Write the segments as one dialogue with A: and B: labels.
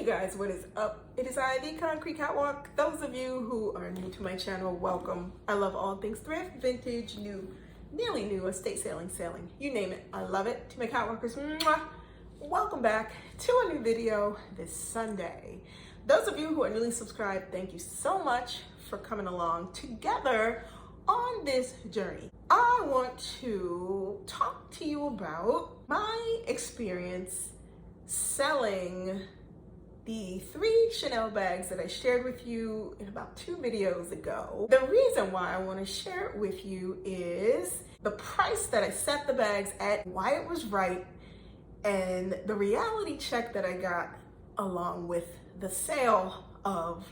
A: guys, what is up? It is I, the Concrete Catwalk. Those of you who are new to my channel, welcome. I love all things thrift, vintage, new, nearly new, estate sailing, you name it. I love it. To my catwalkers, mwah, welcome back to a new video this Sunday. Those of you who are newly subscribed, thank you so much for coming along together on this journey. I want to talk to you about my experience selling the 3 Chanel bags that I shared with you in about 2 videos ago. The reason why I want to share it with you is the price that I set the bags at, why it was right, and the reality check that I got along with the sale of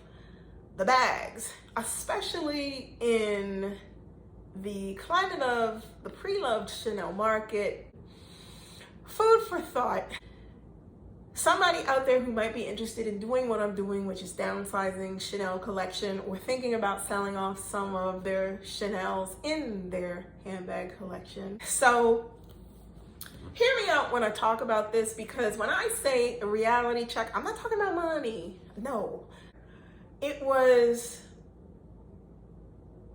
A: the bags, especially in the climate of the pre-loved Chanel market. Food for thought. Somebody out there who might be interested in doing what I'm doing, which is downsizing Chanel collection, or thinking about selling off some of their Chanels in their handbag collection. So hear me out when I talk about this, because when I say a reality check, I'm not talking about money. No, it was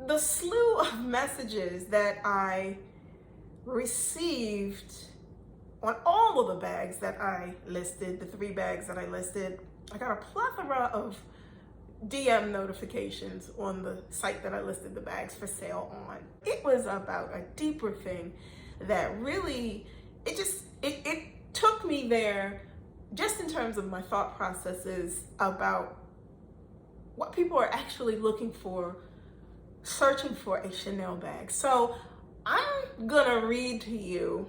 A: the slew of messages that I received on all of the bags that I listed, the 3 bags that I listed. I got a plethora of DM notifications on the site that I listed the bags for sale on. It was about a deeper thing that really, it took me there just in terms of my thought processes about what people are actually looking for, searching for a Chanel bag. So I'm gonna read to you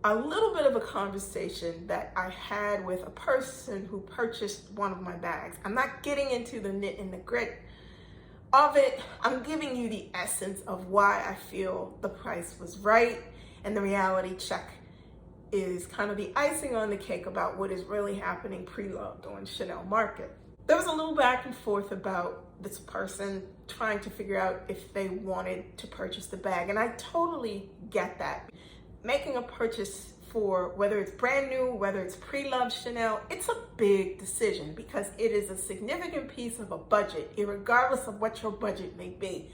A: a little bit of a conversation that I had with a person who purchased one of my bags. I'm not getting into the nit and the grit of it. I'm giving you the essence of why I feel the price was right, and the reality check is kind of the icing on the cake about what is really happening pre-loved on Chanel market. There was a little back and forth about this person trying to figure out if they wanted to purchase the bag, and I totally get that. Making a purchase for whether it's brand new, whether it's pre-loved Chanel, it's a big decision because it is a significant piece of a budget, irregardless of what your budget may be.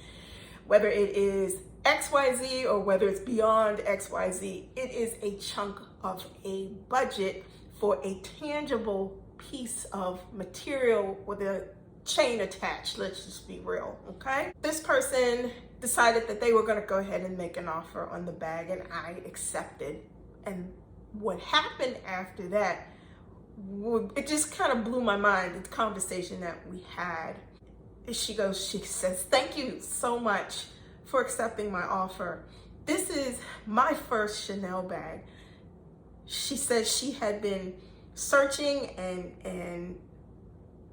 A: Whether it is XYZ or whether it's beyond XYZ, it is a chunk of a budget for a tangible piece of material with a chain attached. Let's just be real, okay? This person decided that they were going to go ahead and make an offer on the bag, and I accepted. And what happened after that, it just kind of blew my mind, the conversation that we had. She says, "Thank you so much for accepting my offer. This is my first Chanel bag." She says she had been searching and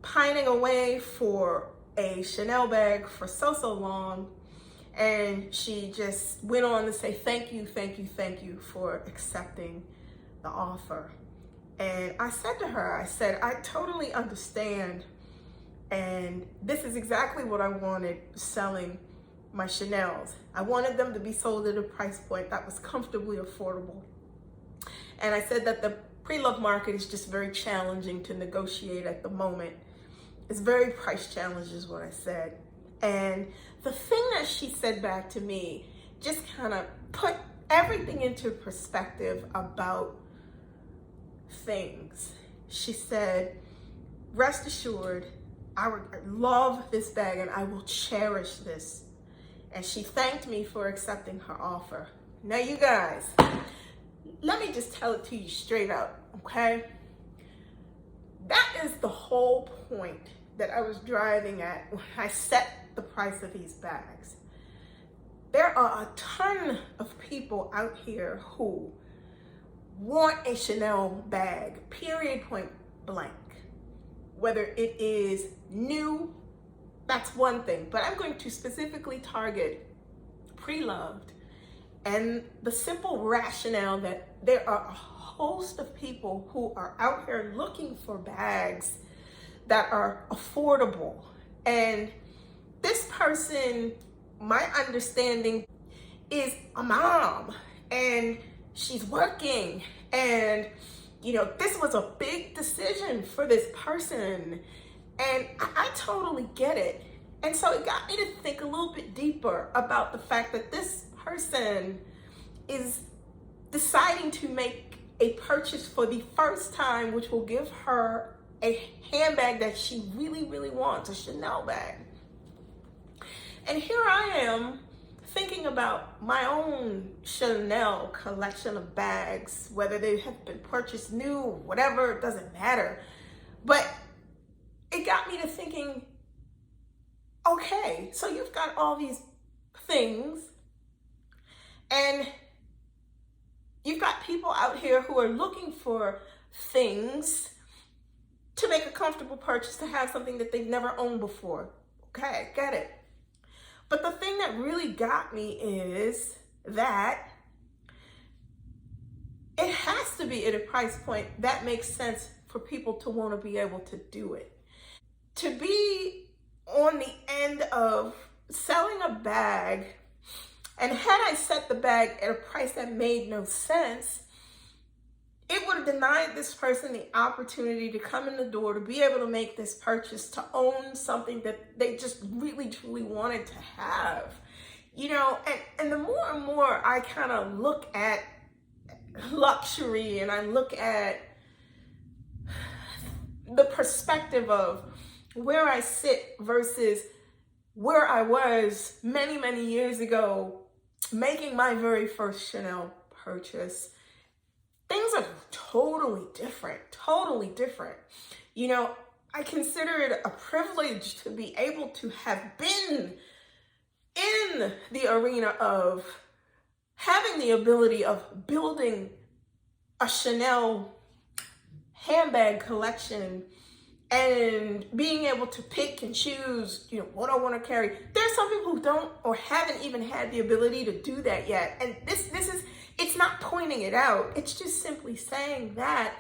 A: pining away for a Chanel bag for so long. And she just went on to say, thank you for accepting the offer. And I said to her, I totally understand. And this is exactly what I wanted selling my Chanels. I wanted them to be sold at a price point that was comfortably affordable. And I said that the pre-loved market is just very challenging to negotiate at the moment. It's very price challenged is what I said. And the thing that she said back to me just kind of put everything into perspective about things. She said, "Rest assured, I love this bag and I will cherish this." And she thanked me for accepting her offer. Now you guys, let me just tell it to you straight up, okay? That is the whole point that I was driving at when I set the price of these bags. There are a ton of people out here who want a Chanel bag, period, point blank. Whether it is new, that's one thing, but I'm going to specifically target pre-loved, and the simple rationale that there are a host of people who are out here looking for bags that are affordable. And this person, my understanding, is a mom and she's working and this was a big decision for this person. And I totally get it. And so it got me to think a little bit deeper about the fact that this person is deciding to make a purchase for the first time, which will give her a handbag that she really, really wants, a Chanel bag. And here I am thinking about my own Chanel collection of bags, whether they have been purchased new, whatever, it doesn't matter. But it got me to thinking, okay, so you've got all these things, and you've got people out here who are looking for things to make a comfortable purchase, to have something that they've never owned before. Okay, get it. But the thing that really got me is that it has to be at a price point that makes sense for people to want to be able to do it. To be on the end of selling a bag, and had I set the bag at a price that made no sense, it would have denied this person the opportunity to come in the door, to be able to make this purchase, to own something that they just really, truly wanted to have. And the more and more I kind of look at luxury, and I look at the perspective of where I sit versus where I was many, many years ago, making my very first Chanel purchase, things are totally different. I consider it a privilege to be able to have been in the arena of having the ability of building a Chanel handbag collection and being able to pick and choose, what I want to carry. There's some people who don't or haven't even had the ability to do that yet. And this is, it's not pointing it out. It's just simply saying that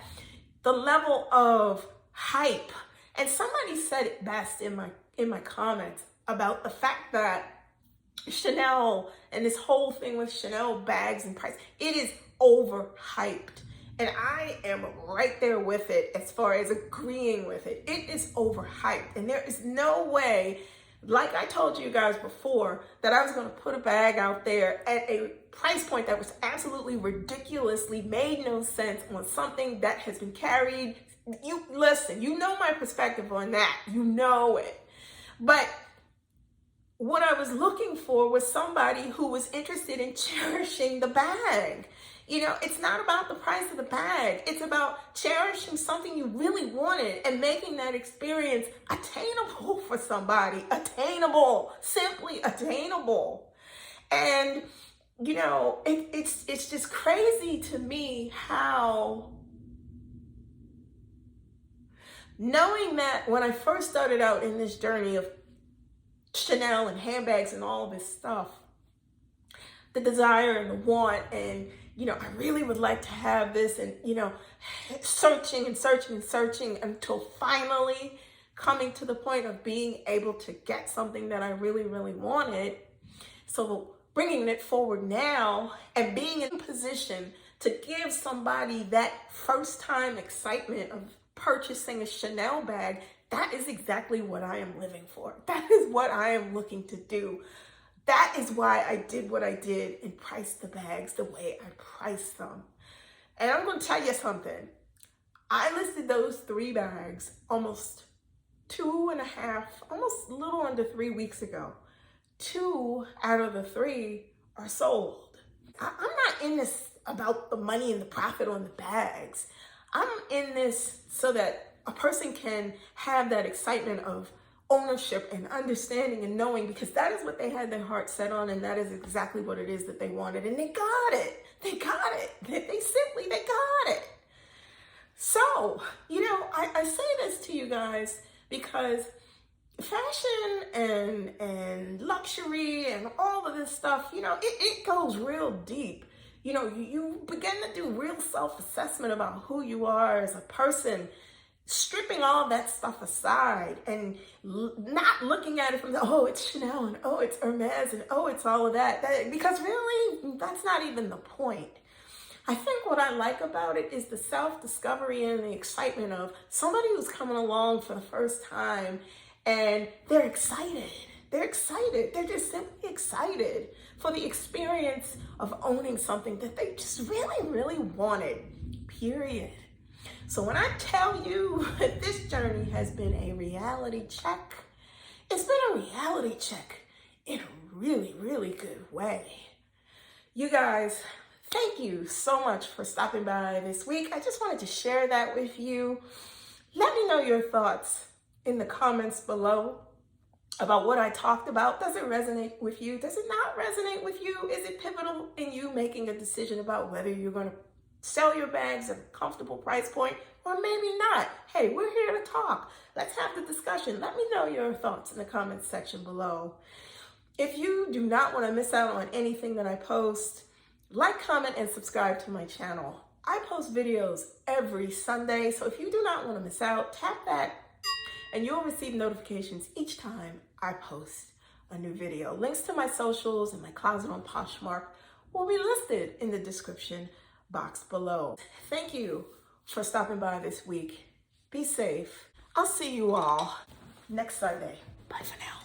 A: the level of hype, and somebody said it best in my comments about the fact that Chanel and this whole thing with Chanel bags and price, it is overhyped. And I am right there with it as far as agreeing with it. It is overhyped. And there is no way, like I told you guys before, that I was going to put a bag out there at a price point that was absolutely ridiculously made no sense on something that has been carried. Listen, you know my perspective on that. You know it. But what I was looking for was somebody who was interested in cherishing the bag. It's not about the price of the bag. It's about cherishing something you really wanted and making that experience attainable for somebody. Attainable. Simply attainable. And, it's just crazy to me how, knowing that when I first started out in this journey of Chanel and handbags and all this stuff, the desire and the want, and I really would like to have this, and searching until finally coming to the point of being able to get something that I really, really wanted. So bringing it forward now and being in a position to give somebody that first time excitement of purchasing a Chanel bag, that is exactly what I am living for. That is what I am looking to do. That is why I did what I did and priced the bags the way I priced them. And I'm going to tell you something. I listed those 3 bags almost 2.5, almost a little under 3 weeks ago. 2 out of the 3 are sold. I'm not in this about the money and the profit on the bags. I'm in this so that a person can have that excitement of ownership and understanding and knowing, because that is what they had their heart set on, and that is exactly what it is that they wanted, and they got it. They got it. They got it. So, I say this to you guys because fashion and luxury and all of this stuff, it goes real deep. You begin to do real self-assessment about who you are as a person, stripping all that stuff aside and not looking at it from it's Chanel, and it's Hermes, and it's all of that, because really that's not even the point. I think what I like about it is the self-discovery and the excitement of somebody who's coming along for the first time and they're excited. They're excited. They're just simply excited for the experience of owning something that they just really, really wanted, period. So when I tell you that this journey has been a reality check, it's been a reality check in a really, really good way. You guys, thank you so much for stopping by this week. I just wanted to share that with you. Let me know your thoughts in the comments below about what I talked about. Does it resonate with you? Does it not resonate with you? Is it pivotal in you making a decision about whether you're going to sell your bags at a comfortable price point or maybe not? Hey, we're here to talk. Let's have the discussion. Let me know your thoughts in the comments section below. If you do not want to miss out on anything that I post, like, comment, and subscribe to my channel. I post videos every Sunday, so if you do not want to miss out, tap that and you'll receive notifications each time I post a new video. Links to my socials and my closet on Poshmark will be listed in the description box below. Thank you for stopping by this week. Be safe. I'll see you all next Sunday. Bye for now.